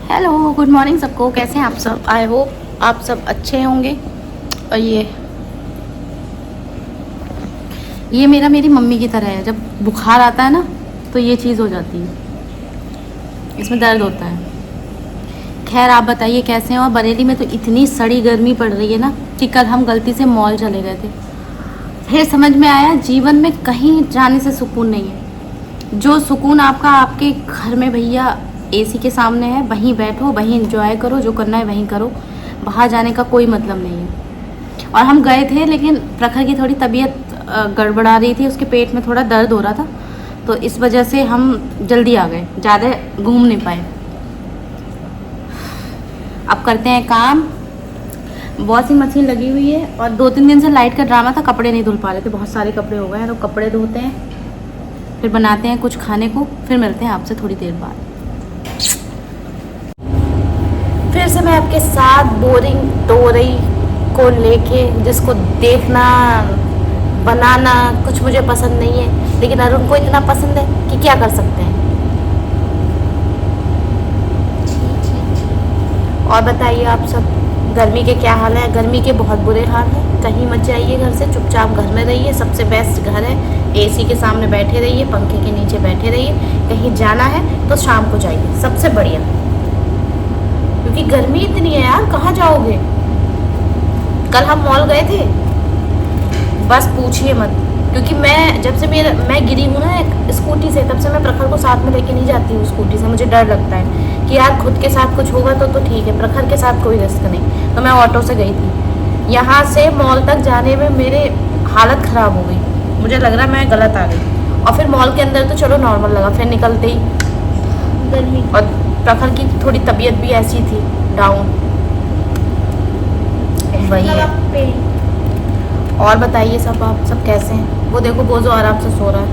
Hello, good morning सबको। कैसे हैं आप सब? आई होप आप सब अच्छे होंगे। और ये मेरी मम्मी की तरह है। जब बुखार आता है ना तो ये चीज़ हो जाती है, इसमें दर्द होता है। खैर आप बताइए कैसे हैं। और बरेली में तो इतनी सड़ी गर्मी पड़ रही है ना कि कल हम गलती से मॉल चले गए थे। फिर समझ में आया जीवन में कहीं जाने से सुकून नहीं है। जो सुकून आपका आपके घर में भैया एसी के सामने है, वहीं बैठो, वहीं एंजॉय करो, जो करना है वहीं करो। बाहर जाने का कोई मतलब नहीं है। और हम गए थे लेकिन प्रखर की थोड़ी तबीयत गड़बड़ा रही थी, उसके पेट में थोड़ा दर्द हो रहा था, तो इस वजह से हम जल्दी आ गए, ज़्यादा घूम नहीं पाए। अब करते हैं काम। वॉशिंग मशीन लगी हुई है और 2-3 दिन से लाइट का ड्रामा था, कपड़े नहीं धुल पा रहे थे। बहुत सारे कपड़े हो गए हैं, तो कपड़े धोते हैं, फिर बनाते हैं कुछ खाने को, फिर मिलते हैं आपसे थोड़ी देर बाद। फिर से मैं आपके साथ बोरिंग स्टोरी को लेके, जिसको देखना बनाना कुछ मुझे पसंद नहीं है, लेकिन अरुण को इतना पसंद है कि क्या कर सकते हैं। और बताइए आप सब, गर्मी के क्या हाल है? गर्मी के बहुत बुरे हाल हैं। कहीं मत जाइए घर से, चुपचाप घर में रहिए। सबसे बेस्ट घर है। एसी के सामने बैठे रहिए, पंखे के नीचे बैठे रहिए। कहीं जाना है तो शाम को जाइए, सबसे बढ़िया। क्योंकि गर्मी इतनी है यार, कहाँ जाओगे? कल हम मॉल गए थे, बस पूछिए मत। क्योंकि जब से मैं गिरी हूँ ना स्कूटी से, तब से मैं प्रखर को साथ में लेके नहीं जाती हूँ स्कूटी से। मुझे डर लगता है कि यार खुद के साथ कुछ होगा तो ठीक है, प्रखर के साथ कोई रिस्क नहीं। तो मैं ऑटो से गई थी। यहाँ से मॉल तक जाने में मेरे हालत ख़राब हो गई। मुझे लग रहा मैं गलत आ गई। और फिर मॉल के अंदर तो चलो नॉर्मल लगा, फिर निकलते ही गर्मी। और प्रखर की थोड़ी तबीयत भी ऐसी थी, डाउन। वही है। और बताइए सब, आप सब कैसे हैं? वो देखो बोझो आराम से सो रहा है।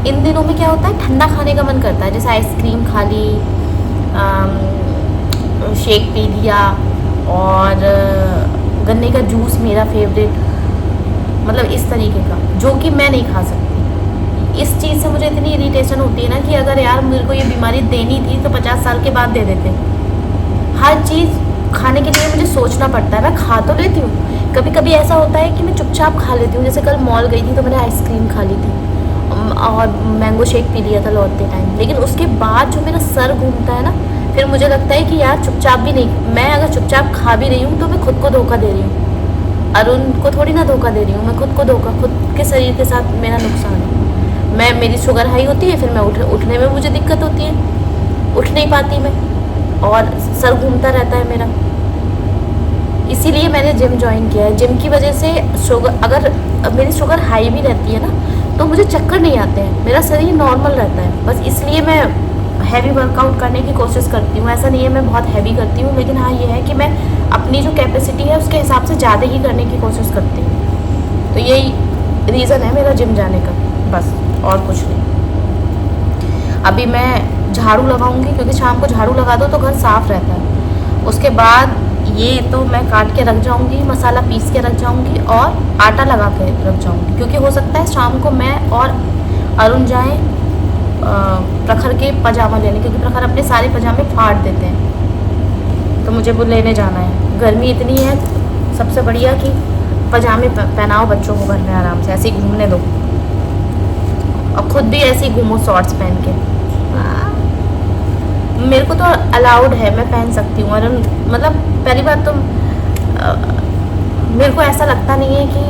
इन दिनों में क्या होता है, ठंडा खाने का मन करता है, जैसे आइसक्रीम खा ली, शेक पी लिया, और गन्ने का जूस मेरा फेवरेट, मतलब इस तरीके का, जो कि मैं नहीं खा सकती। इस चीज़ से मुझे इतनी इरिटेशन होती है ना कि अगर यार मेरे को ये बीमारी देनी थी तो 50 साल के बाद दे देते। हर चीज़ खाने के लिए मुझे सोचना पड़ता है। मैं खा तो लेती हूँ, कभी कभी ऐसा होता है कि मैं चुपचाप खा लेती हूँ। जैसे कल मॉल गई थी तो मैंने आइसक्रीम खा ली थी और मैंगो शेक पी लिया था लौटते टाइम। लेकिन उसके बाद जो मेरा सर घूमता है ना, फिर मुझे लगता है कि यार चुपचाप भी नहीं, मैं अगर चुपचाप खा भी रही हूँ तो मैं खुद को धोखा दे रही हूँ। अरुण को थोड़ी ना धोखा दे रही हूँ, मैं खुद को धोखा, खुद के शरीर के साथ मेरा नुकसान है। मेरी शुगर हाई होती है, फिर मैं उठने में मुझे दिक्कत होती है, उठ नहीं पाती मैं, और सर घूमता रहता है मेरा। इसीलिए मैंने जिम ज्वाइन किया है। जिम की वजह से अगर मेरी शुगर हाई भी रहती है ना तो मुझे चक्कर नहीं आते हैं, मेरा शरीर नॉर्मल रहता है। बस इसलिए मैं हैवी वर्कआउट करने की कोशिश करती हूँ। ऐसा नहीं है मैं बहुत हैवी करती हूँ, लेकिन हाँ ये है कि मैं अपनी जो कैपेसिटी है उसके हिसाब से ज़्यादा ही करने की कोशिश करती हूँ। तो यही रीज़न है मेरा जिम जाने का, बस और कुछ नहीं। अभी मैं झाड़ू लगाऊंगी, क्योंकि शाम को झाड़ू लगा दो तो घर साफ़ रहता है। उसके बाद ये तो मैं काट के रख जाऊंगी, मसाला पीस के रख जाऊंगी और आटा लगा के रख जाऊंगी, क्योंकि हो सकता है शाम को मैं और अरुण जाएं प्रखर के पजामा लेने, क्योंकि प्रखर अपने सारे पजामे फाड़ देते हैं, तो मुझे वो लेने जाना है। गर्मी इतनी है, सबसे बढ़िया कि पजामे पहनाओ बच्चों को घर में आराम से, ऐसे ही घूमने दो, और खुद भी ऐसे ही घूमो शॉर्ट्स पहन के। मेरे को तो अलाउड है, मैं पहन सकती हूँ। और मतलब पहली बात तो मेरे को ऐसा लगता नहीं है कि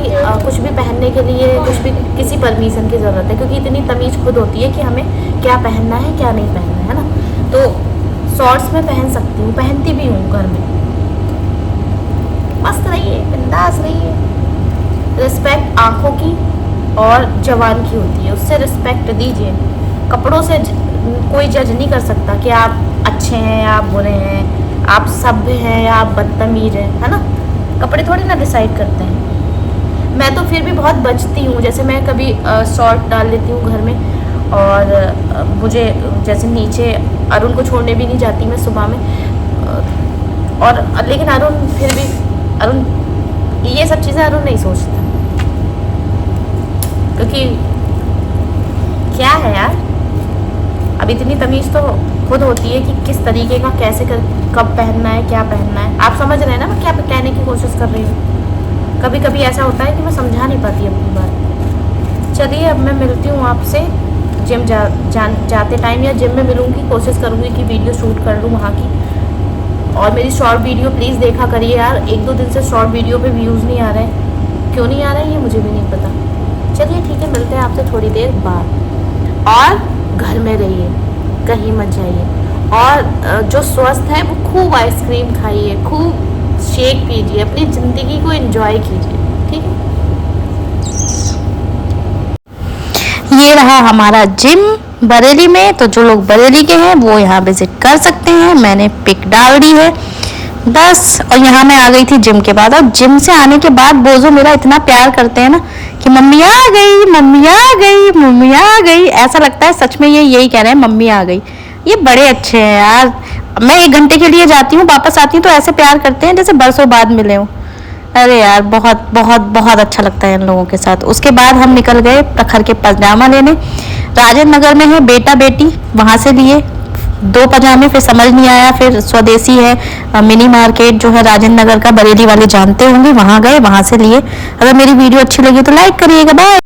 कुछ भी पहनने के लिए कुछ भी किसी परमिशन की ज़रूरत है, क्योंकि इतनी तमीज़ खुद होती है कि हमें क्या पहनना है क्या नहीं पहनना है ना। तो शॉर्ट्स में पहन सकती हूँ, पहनती भी हूँ घर में। मस्त रहिए, बिंदास रहिए। रिस्पेक्ट आँखों की और जवान की होती है, उससे रिस्पेक्ट दीजिए। कपड़ों से कोई जज नहीं कर सकता कि आप अच्छे हैं या आप बुरे हैं, आप सभ्य हैं या आप बदतमीज हैं, है ना। कपड़े थोड़ी ना डिसाइड करते हैं। मैं तो फिर भी बहुत बचती हूँ, जैसे मैं कभी शॉर्ट डाल लेती हूँ घर में, और मुझे जैसे नीचे अरुण को छोड़ने भी नहीं जाती मैं सुबह में, और लेकिन अरुण फिर भी, अरुण ये सब चीज़ें अरुण नहीं सोचता, क्योंकि क्या है यार, अब इतनी तमीज़ तो खुद होती है कि किस तरीके का कैसे कब पहनना है, क्या पहनना है। आप समझ रहे हैं ना मैं क्या कहने की कोशिश कर रही हूँ। कभी कभी ऐसा होता है कि मैं समझा नहीं पाती अपनी बात। चलिए अब मैं मिलती हूँ आपसे जिम जाते टाइम, या जिम में मिलूँगी, कोशिश करूँगी कि वीडियो शूट कर लूँ वहाँ की। और मेरी शॉर्ट वीडियो प्लीज़ देखा करिए यार, 1-2 दिन से शॉर्ट वीडियो पे व्यूज़ नहीं आ रहे हैं, क्यों नहीं आ रहे हैं ये मुझे भी नहीं पता। चलिए ठीक है, मिलते हैं आपसे थोड़ी देर बाद। और घर में रहिए, कहीं मत जाइए, और जो स्वस्थ है वो खूब आइसक्रीम खाइए, खूब शेक पीजिए, अपनी ज़िंदगी को एंजॉय कीजिए, ठीक है। ये रहा हमारा जिम बरेली में, तो जो लोग बरेली के हैं वो यहाँ विजिट कर सकते हैं, मैंने पिक डाल दी है बस। और यहाँ मैं आ गई थी जिम के बाद, और जिम से आने के बाद बोझो मेरा इतना प्यार करते हैं ना कि मम्मी आ गई, मम्मी आ गई, मम्मी आ गई, ऐसा लगता है सच में ये यही कह रहे हैं मम्मी आ गई। ये बड़े अच्छे हैं यार। मैं 1 घंटे के लिए जाती हूँ, वापस आती हूँ तो ऐसे प्यार करते हैं जैसे बरसों बाद मिले हूँ। अरे यार बहुत बहुत बहुत अच्छा लगता है इन लोगों के साथ। उसके बाद हम निकल गए प्रखर के पजामा लेने। राजेंद्र नगर में है बेटा बेटी, वहाँ से लिए 2 पजामे, फिर समझ नहीं आया, फिर स्वदेशी है मिनी मार्केट जो है राजेंद्र नगर का, बरेली वाले जानते होंगे, वहाँ गए, वहाँ से लिए। अगर मेरी वीडियो अच्छी लगी तो लाइक करिएगा, बाय।